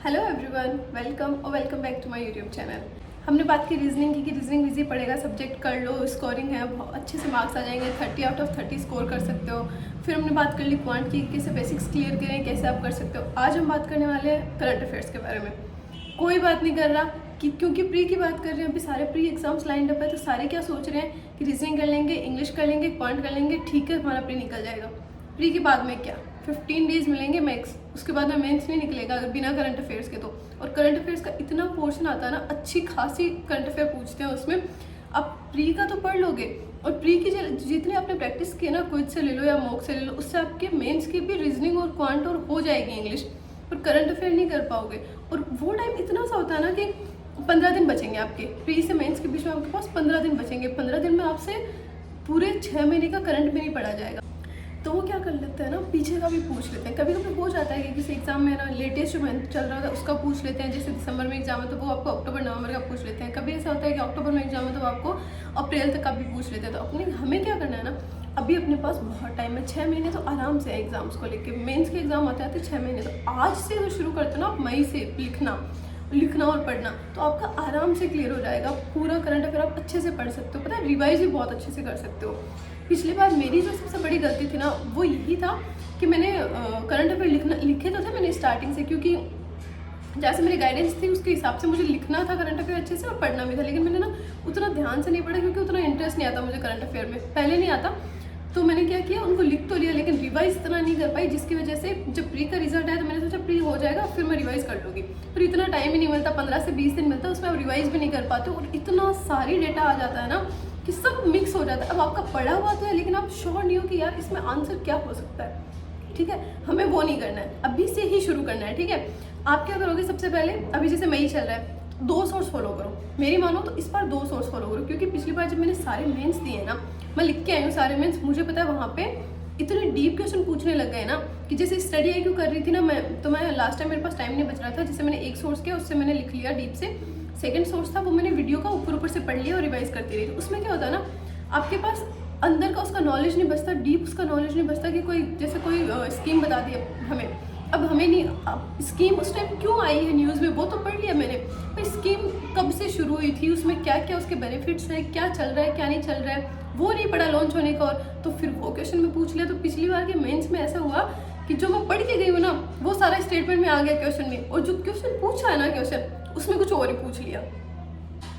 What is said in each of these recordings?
Hello everyone, welcome back to my YouTube channel. हमने बात की रीजनिंग की कि रीजनिंग इजी पड़ेगा, सब्जेक्ट कर लो, स्कोरिंग है, बहुत अच्छे से मार्क्स आ जाएंगे, 30 आउट ऑफ 30 स्कोर कर सकते हो। फिर हमने बात कर ली क्वांट की, कैसे बेसिक्स क्लियर करें, कैसे आप कर सकते हो। आज हम बात करने वाले हैं करंट अफेयर्स के बारे में। कोई बात नहीं कर रहा कि क्योंकि प्री की बात कर रहे हैं, अभी सारे प्री एग्जाम्स लाइंड अप है, तो सारे क्या सोच रहे हैं कि रीजनिंग कर लेंगे, इंग्लिश कर लेंगे, क्वांट कर लेंगे, ठीक है हमारा प्री निकल जाएगा। प्री के बाद में क्या 15 डेज मिलेंगे मैक्स, उसके बाद में मेंस नहीं निकलेगा अगर बिना करंट अफेयर्स के। तो और करंट अफेयर्स का इतना पोर्शन आता है ना, अच्छी खासी करंट अफेयर पूछते हैं उसमें। आप प्री का तो पढ़ लोगे और प्री की जितने आपने प्रैक्टिस किए ना, क्विज से ले लो या मॉक से ले लो, उससे आपके मेंस की भी रीजनिंग और क्वांट और हो जाएगी इंग्लिश, पर करंट अफेयर नहीं कर पाओगे। और वो टाइम इतना सा होता है ना कि 15 दिन बचेंगे आपके प्री से मेंस के बीच में, आपके पास 15 दिन बचेंगे। 15 दिन में आपसे पूरे 6 महीने का करंट भी नहीं पढ़ा जाएगा। तो वो क्या कर लेते हैं ना, पीछे का भी पूछ लेते हैं। कभी कभी हो जाता है कि किसी एग्जाम में ना लेटेस्ट जो मंथ चल रहा था उसका पूछ लेते हैं, जैसे दिसंबर में एग्जाम है तो वो आपको अक्टूबर नवंबर का पूछ लेते हैं। कभी ऐसा होता है कि अक्टूबर में एग्जाम है तो आपको अप्रैल तक का भी पूछ लेते हैं। तो अपने हमें क्या करना है ना, अभी अपने पास बहुत टाइम है, 6 महीने तो आराम से है एग्जाम्स को लेकर। मेन्स के एग्जाम आते आते 6 महीने, तो आज से जो शुरू करते हो ना आप मई से लिखना और पढ़ना, तो आपका आराम से क्लियर हो जाएगा। पूरा करंट अफेयर आप अच्छे से पढ़ सकते हो, पता है रिवाइज भी बहुत अच्छे से कर सकते हो। पिछली बार मेरी जो सबसे बड़ी गलती थी ना, वो यही था कि मैंने करंट अफेयर लिखे तो थे मैंने स्टार्टिंग से, क्योंकि जैसे मेरी गाइडेंस थी उसके हिसाब से मुझे लिखना था करंट अफेयर अच्छे से और पढ़ना भी था। लेकिन मैंने ना उतना ध्यान से नहीं पढ़ा, क्योंकि उतना इंटरेस्ट नहीं आता मुझे करंट अफेयर में, पहले नहीं आता। तो मैंने क्या किया, उनको लिख तो लिया लेकिन रिवाइज इतना नहीं कर पाई, जिसकी वजह से जब प्री का रिजल्ट आया तो मैंने सोचा प्री हो जाएगा फिर मैं रिवाइज कर लूँगी। फिर इतना टाइम ही नहीं मिलता, 15 से 20 दिन मिलता है, उसमें आप रिवाइज भी नहीं कर पाते और इतना सारी डेटा आ जाता है ना कि सब मिक्स हो जाता है। अब आपका पढ़ा हुआ तो है लेकिन आप श्योर नहीं हो कि यार इसमें आंसर क्या हो सकता है। ठीक है, हमें वो नहीं करना है, अभी से ही शुरू करना है। ठीक है, आप क्या करोगे, सबसे पहले अभी जैसे मई चल रहा है, 2 सोर्स फॉलो करो। मेरी मानो तो इस बार 2 सोर्स फॉलो करो, क्योंकि पिछली बार जब मैंने सारे मेंस दिए ना, मैं लिख के आई हूँ सारे मेंस, मुझे पता है वहाँ पे इतने डीप क्वेश्चन पूछने लग गए ना कि जैसे स्टडी आई क्यों कर रही थी ना मैं लास्ट टाइम मेरे पास टाइम नहीं बच रहा था, जैसे मैंने एक सोर्स किया उससे मैंने लिख लिया डीप से। सेकंड सोर्स था वो मैंने वीडियो का ऊपर से पढ़ लिया और रिवाइज करती रही। तो उसमें क्या होता है ना, आपके पास अंदर का उसका नॉलेज नहीं बचता, डीप उसका नॉलेज नहीं बचता कि कोई जैसे कोई स्कीम बता दी हमें, अब हमें नहीं, अब स्कीम उस टाइम क्यों आई है न्यूज़ में वो तो पढ़ लिया मैंने, पर स्कीम कब से शुरू हुई थी, उसमें क्या क्या उसके बेनिफिट्स हैं, क्या चल रहा है क्या नहीं चल रहा है, वो नहीं पढ़ा लॉन्च होने का। और तो फिर वो क्वेश्चन में पूछ लिया। तो पिछली बार के मेंस में ऐसा हुआ कि जो मैं पढ़ के गई हूँ ना वो सारा स्टेटमेंट में आ गया क्वेश्चन में, और जो क्वेश्चन पूछा है ना क्वेश्चन उसमें कुछ और ही पूछ लिया।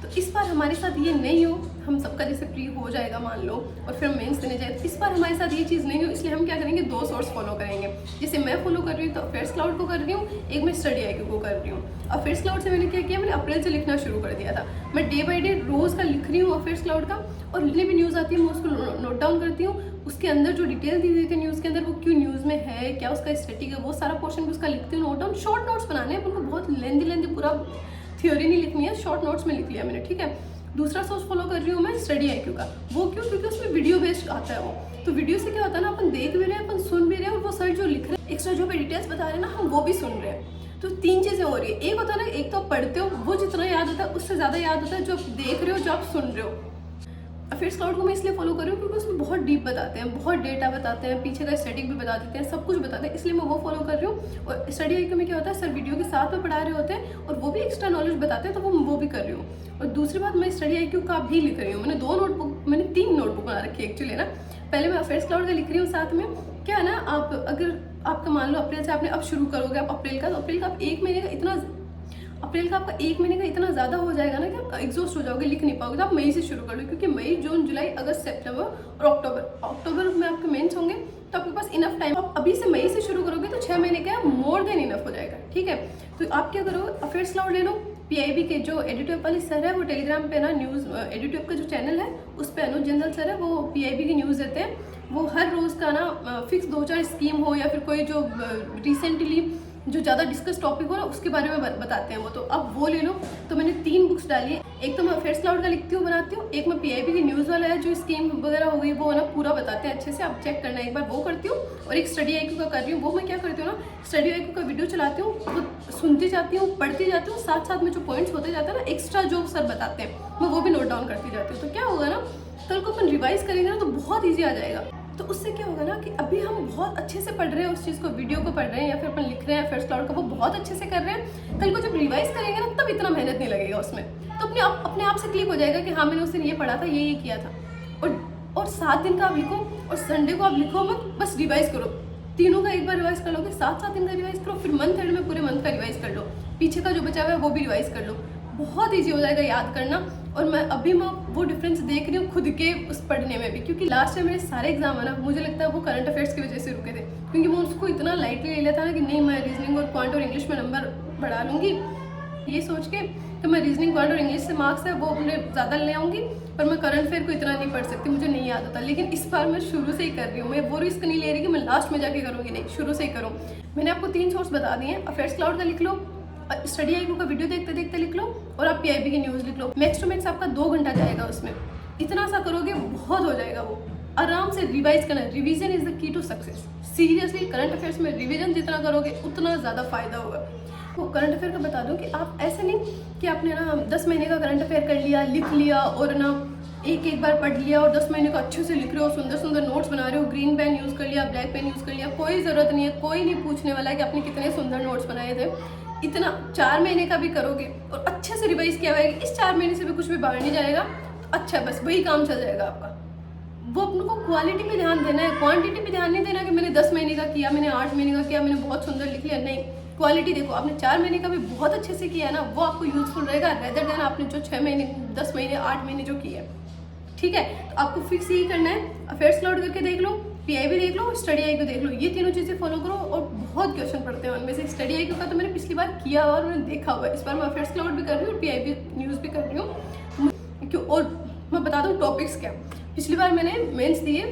तो इस बार हमारे साथ ये नहीं हो, हम सबका जैसे प्री हो जाएगा मान लो और फिर हम मेंस देने जाए, तो इस बार हमारे साथ ये चीज़ नहीं हो, इसलिए हम क्या करेंगे, 2 सोर्स फॉलो करेंगे। जैसे मैं फॉलो कर रही हूँ तो अफेयर्स क्लाउड को कर रही हूँ, एक मैं स्टडी आई को कर रही हूँ। अफेयर्स क्लाउड से मैंने क्या किया, मैंने अप्रैल से लिखना शुरू कर दिया था। मैं डे बाई डे रोज़ का लिख रही हूँ अफेयर्स क्लाउड का, और जितनी भी न्यूज़ आती है मैं उसको नोट डाउन करती हूँ। उसके अंदर जो डिटेल दी हुई थी न्यूज़ के अंदर, वो क्यों न्यूज़ में है, क्या उसका स्टैटिक है, वो सारा पोर्शन भी उसका लिखती हूँ। नोट डाउन, शॉर्ट नोट्स बनाने हैं, उनको बहुत लेंदी पूरा थ्योरी नहीं लिखनी है, शॉर्ट नोट्स में लिख लिया मैंने। ठीक है, दूसरा सोर्स फॉलो कर रही हूँ मैं स्टडी IQ का। वो क्यों, क्योंकि उसमें वीडियो बेस्ड आता है वो, तो वीडियो से क्या होता है ना, अपन देख भी रहे हैं, अपन सुन भी रहे हैं, और वो सर जो लिख रहे हैं एक्स्ट्रा जो भी डिटेल्स बता रहे हैं ना, हम वो भी सुन रहे हैं। तो 3 चीज़ें हो रही है। एक होता है ना, एक तो आप पढ़ते हो, वो जितना याद होता है उससे ज़्यादा याद होता है जो आप देख रहे हो, जो आप सुन रहे हो। अफेयर्स क्लाउड को मैं इसलिए फॉलो कर रही हूँ क्योंकि उसमें बहुत डीप बताते हैं, बहुत डेटा बताते हैं, पीछे का स्टैटिक भी बता देते हैं, सब कुछ बताते हैं, इसलिए मैं वो फॉलो कर रही हूँ। और स्टडी IQ में क्या होता है, सर वीडियो के साथ में पढ़ा रहे होते हैं और वो भी एक्स्ट्रा नॉलेज बताते हैं, तो वो भी कर रही हूँ। और दूसरी बात, मैं स्टडी IQ का भी लिख रही हूँ। मैंने 3 नोटबुक बना रखी है एक्चुअली ना। पहले मैं अफेयर्स क्लाउड का लिख रही हूँ, साथ में क्या है ना, आप अगर आपका मान लो अप्रैल से आपने अब शुरू करोगे आप अप्रैल का, तो अप्रैल का आप 1 महीने का इतना, अप्रैल का आपका 1 महीने का इतना ज़्यादा हो जाएगा ना कि आप एग्जॉस्ट हो जाओगे, लिख नहीं पाओगे। तो आप मई से शुरू कर लो, क्योंकि मई, जून, जुलाई, अगस्त, सितंबर और अक्टूबर में आपके मेंस होंगे, तो आपके पास इनफ टाइम। आप अभी से मई से शुरू करोगे तो 6 महीने का मोर देन इनफ हो जाएगा। ठीक है, तो आप क्या करो, अफेयर्स क्लाउड ले लो। PIB के जो एडिटोरियल वाले सर है, वो टेलीग्राम पे ना न्यूज़ एडिटोरियल का जो चैनल है उस पर अनुज जिंदल सर है, वो PIB की न्यूज़ देते हैं। वो हर रोज़ का ना फिक्स 2-4 स्कीम हो या फिर कोई जो रिसेंटली जो ज़्यादा डिस्कस टॉपिक हो ना उसके बारे में बताते हैं वो, तो अब वो ले लो। तो मैंने 3 बुक्स डाली है, एक तो मैं अफेयर्स क्लाउड का लिखती हूँ बनाती हूँ, एक मैं PIB की न्यूज़ वाला है जो स्कीम वगैरह हो गई वो ना पूरा बताते हैं अच्छे से, आप चेक करना एक बार, वो करती हूँ। और एक स्टडी IQ का कर रही हूँ। वो मैं क्या करती हूँ ना, स्टडी IQ का वीडियो चलाती हूँ, वो सुनती जाती हूँ, पढ़ती जाती हूँ, साथ साथ में जो पॉइंट्स होते जाते हैं ना एक्स्ट्रा जो सर बताते हैं मैं वो भी नोट डाउन करती जाती हूँ। तो क्या होगा ना, कल को अपन रिवाइज करेंगे ना तो बहुत ईजी आ जाएगा। तो उससे क्या होगा ना कि अभी हम बहुत अच्छे से पढ़ रहे हैं उस चीज़ को, वीडियो को पढ़ रहे हैं या फिर अपन लिख रहे हैं फर्स्ट क्लाउड का, वो बहुत अच्छे से कर रहे हैं। कल को जब रिवाइज करेंगे ना तब इतना मेहनत नहीं लगेगा उसमें, तो अपने आप से क्लिक हो जाएगा कि हाँ मैंने उस दिन ये पढ़ा था, ये किया था। और 7 दिन का आप लिखो और संडे को आप लिखो मत, बस रिवाइज करो। तीनों का एक बार रिवाइज कर लोगे, 7 दिन का रिवाइज करो, फिर मंथ एंड में पूरे मंथ का रिवाइज कर लो, पीछे का जो बचा हुआ है वो भी रिवाइज कर लो। बहुत ईजी हो जाएगा याद करना। और मैं वो डिफरेंस देख रही हूँ खुद के उस पढ़ने में भी, क्योंकि लास्ट टाइम मेरे सारे एग्जाम है ना, मुझे लगता है वो करंट अफेयर्स की वजह से रुके थे, क्योंकि मैं उसको इतना लाइटली ले लिया था ना कि नहीं मैं रीजनिंग और क्वांट और इंग्लिश में नंबर बढ़ा लूँगी, ये सोच के कि मैं रीजनिंग क्वांट और इंग्लिश से मार्क्स है वो अपने ज़्यादा ले आऊँगी, पर मैं करंट अफेयर को इतना नहीं पढ़ सकती, मुझे नहीं याद होता। लेकिन इस बार मैं शुरू से ही कर रही हूँ, मैं वो रिस्क नहीं ले रही कि मैं लास्ट में जाके करूँगी, नहीं, शुरू से ही करूँ। मैंने आपको 3 सोर्स बता दिए हैं, अफेयर्स क्लाउड का लिख लो, स्टडी आईक्यू का वीडियो देखते देखते लिख लो, और आप पीआईबी की न्यूज़ लिख लो। मैक्स टू मैक्स आपका 2 घंटा जाएगा उसमें, इतना सा करोगे बहुत हो जाएगा। वो आराम से रिवाइज करना, revision is the key to success. Seriously current affairs में रिवीजन जितना करोगे उतना ज़्यादा फायदा होगा। तो करंट अफेयर का बता दूं कि आप ऐसे नहीं कि आपने ना 10 महीने का करंट अफेयर कर लिया, लिख लिया और ना एक बार पढ़ लिया और 10 महीने को अच्छे से लिख रहे हो, सुंदर सुंदर नोट्स बना रहे हो, ग्रीन पेन यूज़ कर लिया, ब्लैक पेन यूज़ कर लिया, कोई ज़रूरत नहीं है, कोई नहीं पूछने वाला है कि आपने कितने सुंदर नोट्स बनाए थे। इतना 4 महीने का भी करोगे और अच्छे से रिवाइज किया हुआ है, इस 4 महीने से भी कुछ भी बाहर नहीं जाएगा, तो अच्छा बस वही काम चल जाएगा आपका। वो अपने को क्वालिटी पे ध्यान देना है, क्वांटिटी पे ध्यान नहीं देना कि मैंने 10 महीने का किया, मैंने 8 महीने का किया, मैंने बहुत सुंदर लिख लिया, नहीं, क्वालिटी देखो। आपने 4 महीने का भी बहुत अच्छे से किया है ना, वो आपको यूजफुल रहेगा रेदर देन आपने जो 6 महीने 10 महीने 8 महीने जो किया है, ठीक है। तो आपको फिक्स यही करना है, अफेयर्स क्लाउड करके देख लो, पीआईबी देख लो, स्टडी आईक्यू देख लो, ये तीनों चीज़ें फॉलो करो। और बहुत क्वेश्चन पढ़ते हैं उनमें से, स्टडी आईक्यू का तो मैंने पिछली बार किया और मैंने देखा हुआ है, इस बार मैं अफेयर्स क्लाउड भी कर रही हूँ और पीआईबी न्यूज़ भी कर रही हूँ। क्यों, और मैं बता दूँ टॉपिक्स क्या, पिछली बार मैंने मेंस दिए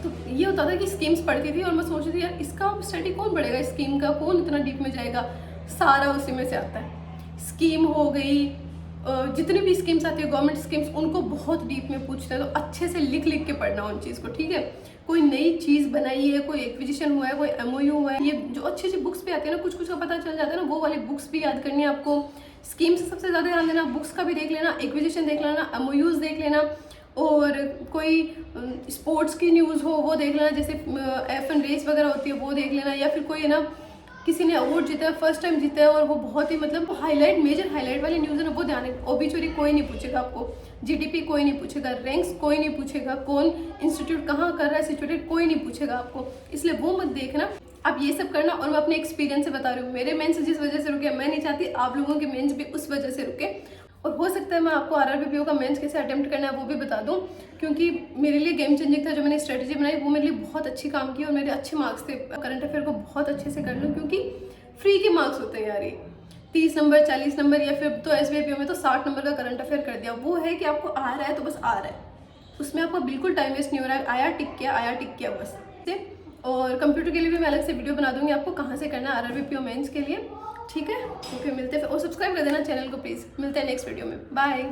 तो ये होता था कि स्कीम्स पढ़ती थी और मैं सोच रही थी यार इसका स्टडी कौन पढ़ेगा, स्कीम का कौन इतना डीप में जाएगा, सारा उसी में से आता है। स्कीम हो गई, जितनी भी स्कीम्स आती है गवर्नमेंट स्कीम्स, उनको बहुत डीप में पूछते हैं, तो अच्छे से लिख लिख के पढ़ना उन चीज़ को, ठीक है। कोई नई चीज़ बनाई है, कोई एक्विजिशन हुआ है, कोई एमओयू हुआ है, ये जो अच्छी अच्छी बुक्स भी आती है ना, कुछ कुछ का पता चल जाता है ना, वो वाली बुक्स भी याद करनी है आपको। स्कीम्स से सबसे ज़्यादा ध्यान देना, बुक्स का भी देख लेना, एक्विजिशन देख लेना, एमओयूज़ देख लेना, और कोई स्पोर्ट्स की न्यूज़ हो वो देख लेना, जैसे F1 रेस वगैरह होती है वो देख लेना, या फिर कोई है ना किसी ने अवार्ड जीता है, फर्स्ट टाइम जीता है और वो बहुत ही मतलब हाईलाइट, मेजर हाईलाइट वाली न्यूज़ है ना, वो ध्यान है। ओबिचुरी कोई नहीं पूछेगा आपको, जीडीपी कोई नहीं पूछेगा, रैंक्स कोई नहीं पूछेगा, कौन इंस्टीट्यूट कहाँ कर रहा है सिचुएटेड कोई नहीं पूछेगा आपको, इसलिए वो मत देखना, आप ये सब करना। और मैं अपने एक्सपीरियंस से बता रही हूँ, मेरे मेंस जिस वजह से रुके, मैं नहीं चाहती आप लोगों के मेंस भी उस वजह से रुके। और हो सकता है मैं आपको RRBPO का मेंस कैसे अटेम्प्ट करना है वो भी बता दूं, क्योंकि मेरे लिए गेम चेंजिंग था जो मैंने स्ट्रेटजी बनाई, वो मेरे लिए बहुत अच्छी काम की और मेरे अच्छे मार्क्स थे। करंट अफेयर को बहुत अच्छे से कर लूँ, क्योंकि फ्री के मार्क्स होते हैं यार, ये 30 नंबर 40 नंबर, या फिर तो SBIPO में तो 60 नंबर का करंट अफेयर कर दिया। वो है कि आपको आ रहा है तो बस आ रहा है, उसमें आपका बिल्कुल टाइम वेस्ट नहीं हो रहा है, आया टिक किया बस। और कंप्यूटर के लिए भी मैं अलग से वीडियो बना दूंगी आपको कहाँ से करना है RRBPO मेंस के लिए, ठीक है। ओके, मिलते हैं, और सब्सक्राइब कर देना चैनल को प्लीज़। मिलते हैं नेक्स्ट वीडियो में, बाय।